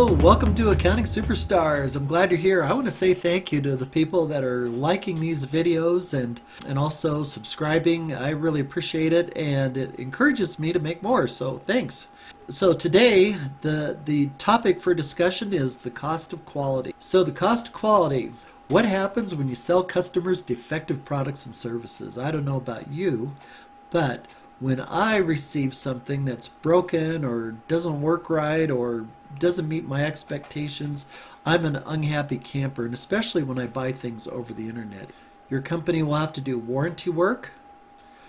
Hello, welcome to Accounting Superstars. I'm glad you're here. I want to say thank you to the people that are liking these videos and also subscribing. I really appreciate it, and it encourages me to make more, so thanks. So today, the topic for discussion is the cost of quality. So the cost of quality, what happens when you sell customers defective products and services? I don't know about you, but when I receive something that's broken or doesn't work right or doesn't meet my expectations, I'm an unhappy camper, and especially when I buy things over the internet. Your company will have to do warranty work.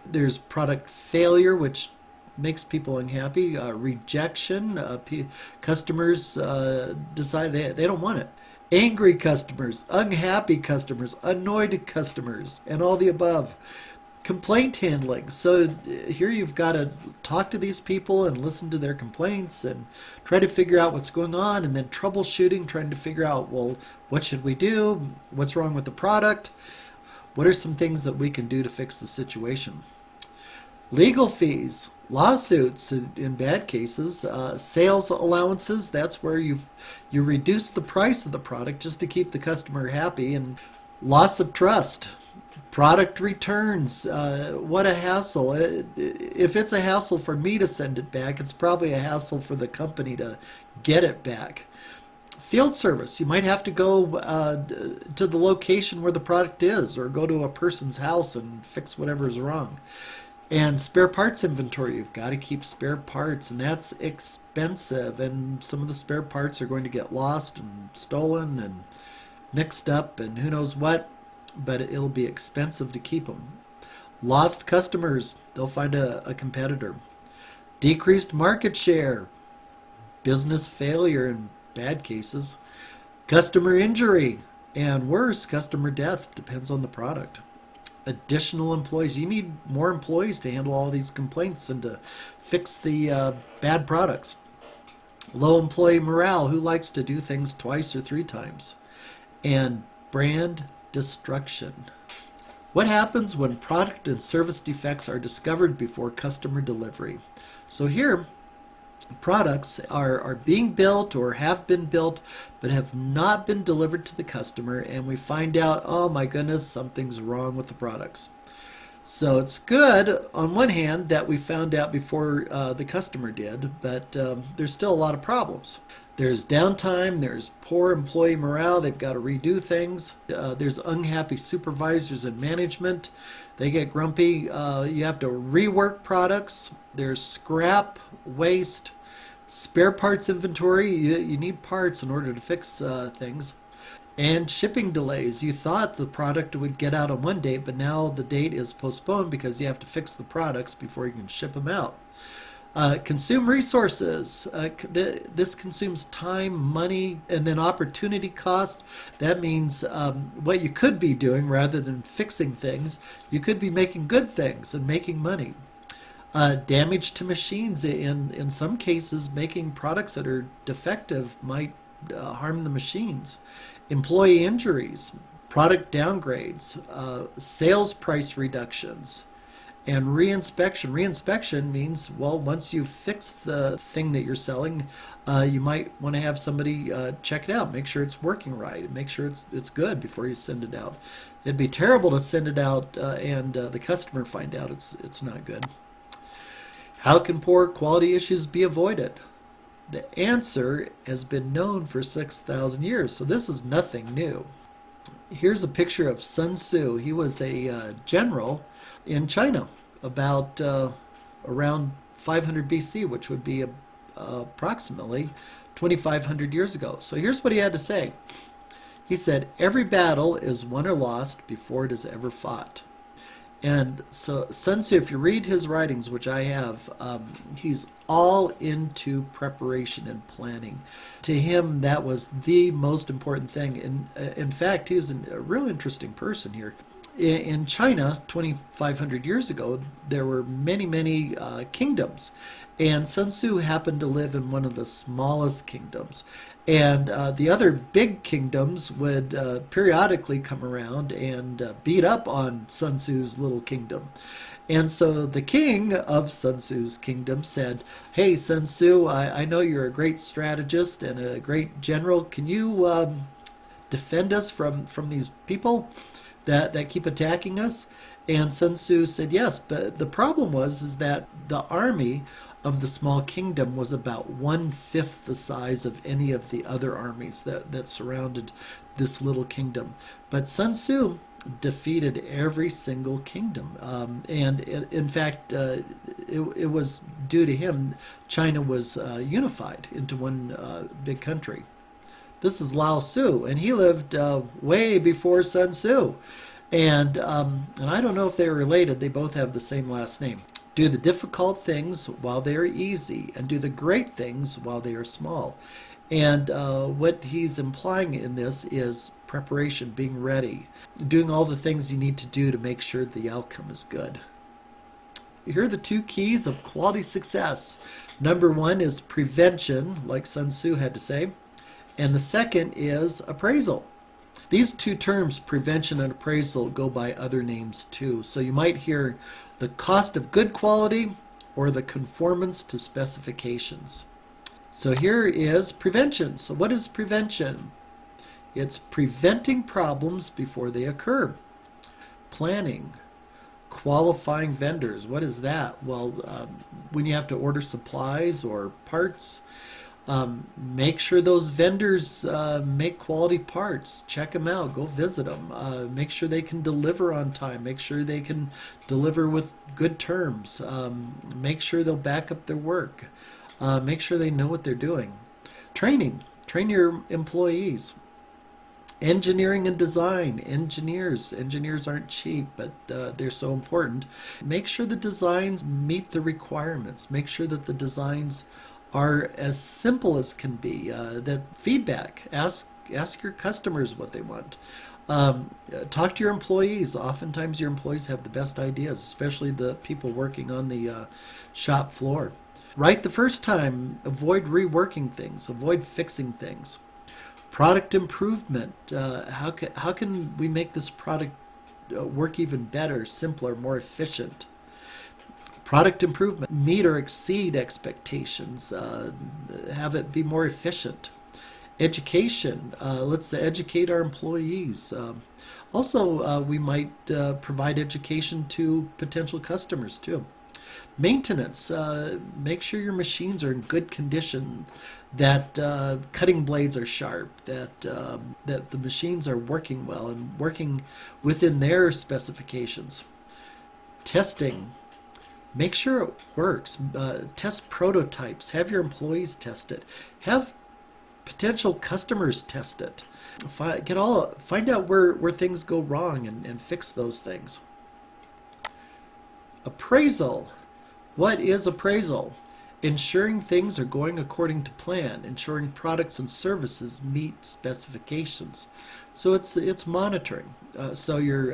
There's product failure, which makes people unhappy. Rejection, customers decide they don't want it. Angry customers, unhappy customers, annoyed customers, and all the above. Complaint handling. So here you've got to talk to these people and listen to their complaints and try to figure out what's going on, and then troubleshooting, trying to figure out, well, what should we do? What's wrong with the product? What are some things that we can do to fix the situation? Legal fees, lawsuits in bad cases, sales allowances, that's where you reduce the price of the product just to keep the customer happy, and loss of trust. Product returns, what a hassle. If it's a hassle for me to send it back, it's probably a hassle for the company to get it back. Field service, you might have to go to the location where the product is, or go to a person's house and fix whatever's wrong. And spare parts inventory, you've got to keep spare parts, and that's expensive, and some of the spare parts are going to get lost and stolen and mixed up and who knows what, but it'll be expensive to keep them. Lost customers, they'll find a competitor. Decreased market share, business failure in bad cases. Customer injury, and worse, customer death, depends on the product. Additional employees, you need more employees to handle all these complaints and to fix the bad products. Low employee morale, who likes to do things twice or three times? And brand destruction. What happens when product and service defects are discovered before customer delivery? So here, products are being built or have been built but have not been delivered to the customer, and we find out, oh my goodness, something's wrong with the products. So it's good on one hand that we found out before the customer did, but there's still a lot of problems. There's downtime, there's poor employee morale, they've got to redo things. There's unhappy supervisors and management. They get grumpy. You have to rework products. There's scrap, waste, spare parts inventory. You need parts in order to fix things. And shipping delays. You thought the product would get out on one date, but now the date is postponed because you have to fix the products before you can ship them out. Consume resources. This consumes time, money, and then opportunity cost. That means what you could be doing rather than fixing things, you could be making good things and making money. Damage to machines. In some cases, making products that are defective might harm the machines. Employee injuries, product downgrades, sales price reductions. And reinspection. Reinspection means, well, once you fix the thing that you're selling, you might want to have somebody check it out, make sure it's working right, and make sure it's good before you send it out. It'd be terrible to send it out and the customer find out it's not good. How can poor quality issues be avoided? The answer has been known for 6,000 years, so this is nothing new. Here's a picture of Sun Tzu. He was a general in China about around 500 BC, which would be approximately 2,500 years ago. So here's what he had to say. He said, every battle is won or lost before it is ever fought. And so Sun Tzu, if you read his writings, which I have, he's all into preparation and planning. To him, that was the most important thing. And in fact, he was a real interesting person here. In China, 2,500 years ago, there were many kingdoms. And Sun Tzu happened to live in one of the smallest kingdoms. And the other big kingdoms would periodically come around and beat up on Sun Tzu's little kingdom. And so the king of Sun Tzu's kingdom said, "Hey, Sun Tzu, I know you're a great strategist and a great general. Can you defend us from these people that keep attacking us?" And Sun Tzu said yes, but the problem is that the army of the small kingdom was about 1/5 the size of any of the other armies that surrounded this little kingdom. But Sun Tzu defeated every single kingdom. And in fact, it was due to him China was unified into one big country. This is Lao Tzu, and he lived way before Sun Tzu. And I don't know if they're related. They both have the same last name. Do the difficult things while they are easy, and do the great things while they are small. And what he's implying in this is preparation, being ready, doing all the things you need to do to make sure the outcome is good. Here are the 2 keys of quality success. Number 1 is prevention, like Sun Tzu had to say, and the second is appraisal. These 2 terms, prevention and appraisal, go by other names too. So you might hear the cost of good quality or the conformance to specifications. So here is prevention. So what is prevention? It's preventing problems before they occur. Planning, qualifying vendors. What is that? Well, when you have to order supplies or parts, make sure those vendors make quality parts. Check them out. Go visit them. Make sure they can deliver on time. Make sure they can deliver with good terms. Make sure they'll back up their work. Make sure they know what they're doing. Training. Train your employees. Engineering and design. Engineers aren't cheap, but they're so important. Make sure the designs meet the requirements. Make sure that the designs are as simple as can be. That feedback. Ask your customers what they want. Talk to your employees. Oftentimes your employees have the best ideas, especially the people working on the shop floor. Right the first time. Avoid reworking things. Avoid fixing things. Product improvement. How can we make this product work even better, simpler, more efficient? Product improvement. Meet or exceed expectations. Have it be more efficient. Education. Let's educate our employees. Also, we might provide education to potential customers too. Maintenance. Make sure your machines are in good condition, that cutting blades are sharp, that the machines are working well and working within their specifications. Testing. Make sure it works. Test prototypes. Have your employees test it. Have potential customers test it. Find out where things go wrong and fix those things. Appraisal. What is appraisal? Ensuring things are going according to plan, ensuring products and services meet specifications. So it's monitoring. So you're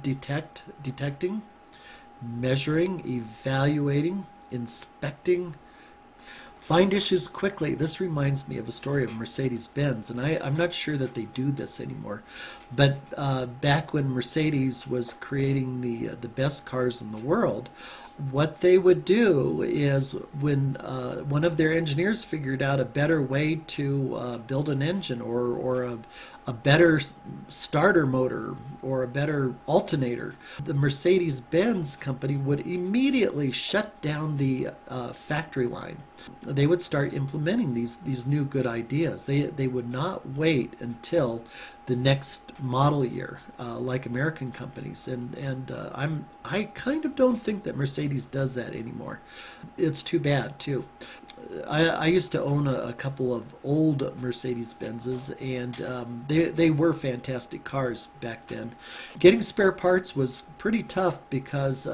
detecting, measuring, evaluating, inspecting. Find issues quickly. This reminds me of a story of Mercedes-Benz, and I'm not sure that they do this anymore. But back when Mercedes was creating the best cars in the world, what they would do is when one of their engineers figured out a better way to build an engine or a better starter motor or a better alternator, the Mercedes-Benz company would immediately shut down the factory line. They would start implementing these new good ideas. They would not wait until the next model year, like American companies, and I kind of don't think that Mercedes does that anymore. It's too bad too. I used to own a couple of old Mercedes-Benzes, and they were fantastic cars back then. Getting spare parts was pretty tough because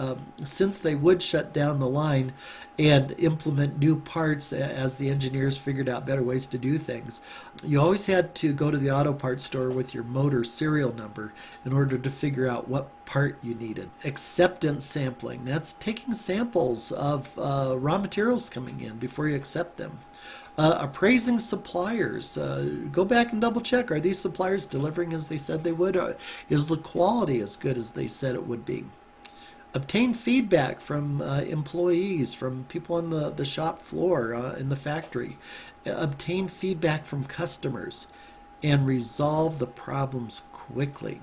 since they would shut down the line and implement new parts as the engineers figured out better ways to do things, you always had to go to the auto parts store with your motor serial number in order to figure out what part you needed. Acceptance sampling. That's taking samples of raw materials coming in before you accept them. Appraising suppliers. Go back and double check. Are these suppliers delivering as they said they would? Is the quality as good as they said it would be? Obtain feedback from employees, from people on the shop floor, in the factory. Obtain feedback from customers and resolve the problems quickly.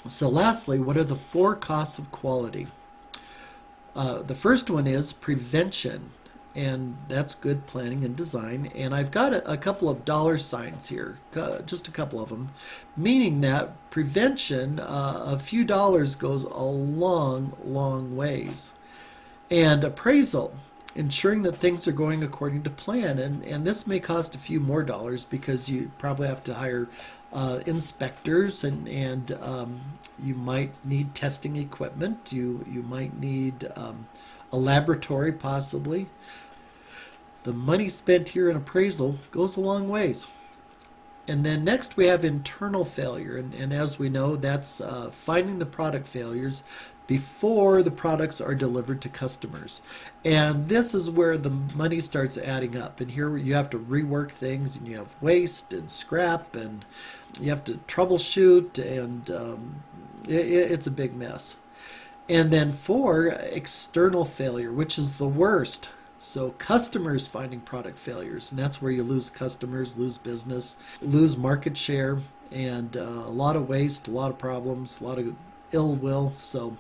So lastly, what are the 4 costs of quality? The first one is prevention, and that's good planning and design. And I've got a couple of dollar signs here, just a couple of them, meaning that prevention, a few dollars goes a long ways. And appraisal, ensuring that things are going according to plan. And this may cost a few more dollars because you probably have to hire inspectors, and you might need testing equipment. You might need a laboratory possibly. The money spent here in appraisal goes a long ways. And then next we have internal failure, and as we know, that's finding the product failures before the products are delivered to customers. And this is where the money starts adding up. And here you have to rework things, and you have waste and scrap, and you have to troubleshoot, and it's a big mess. And then 4, external failure, which is the worst. So customers finding product failures, and that's where you lose customers, lose business, lose market share, and a lot of waste, a lot of problems, a lot of ill will. So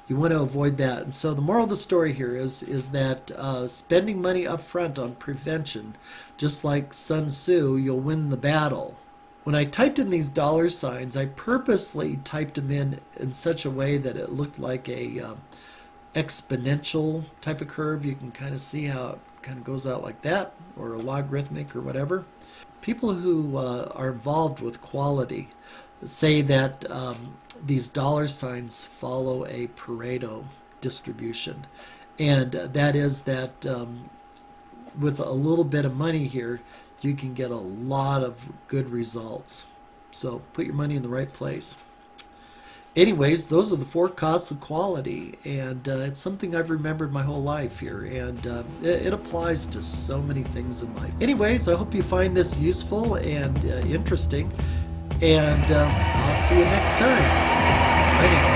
you want to avoid that. And so the moral of the story here is that spending money up front on prevention, just like Sun Tzu, you'll win the battle. When I typed in these dollar signs, I purposely typed them in such a way that it looked like a exponential type of curve. You can kind of see how it kind of goes out like that, or a logarithmic or whatever. People who are involved with quality say that these dollar signs follow a Pareto distribution, and that is that with a little bit of money here, you can get a lot of good results. So put your money in the right place. Anyways, those are the 4 costs of quality, and it's something I've remembered my whole life here, and it applies to so many things in life. Anyways, I hope you find this useful and interesting, and I'll see you next time. Bye now.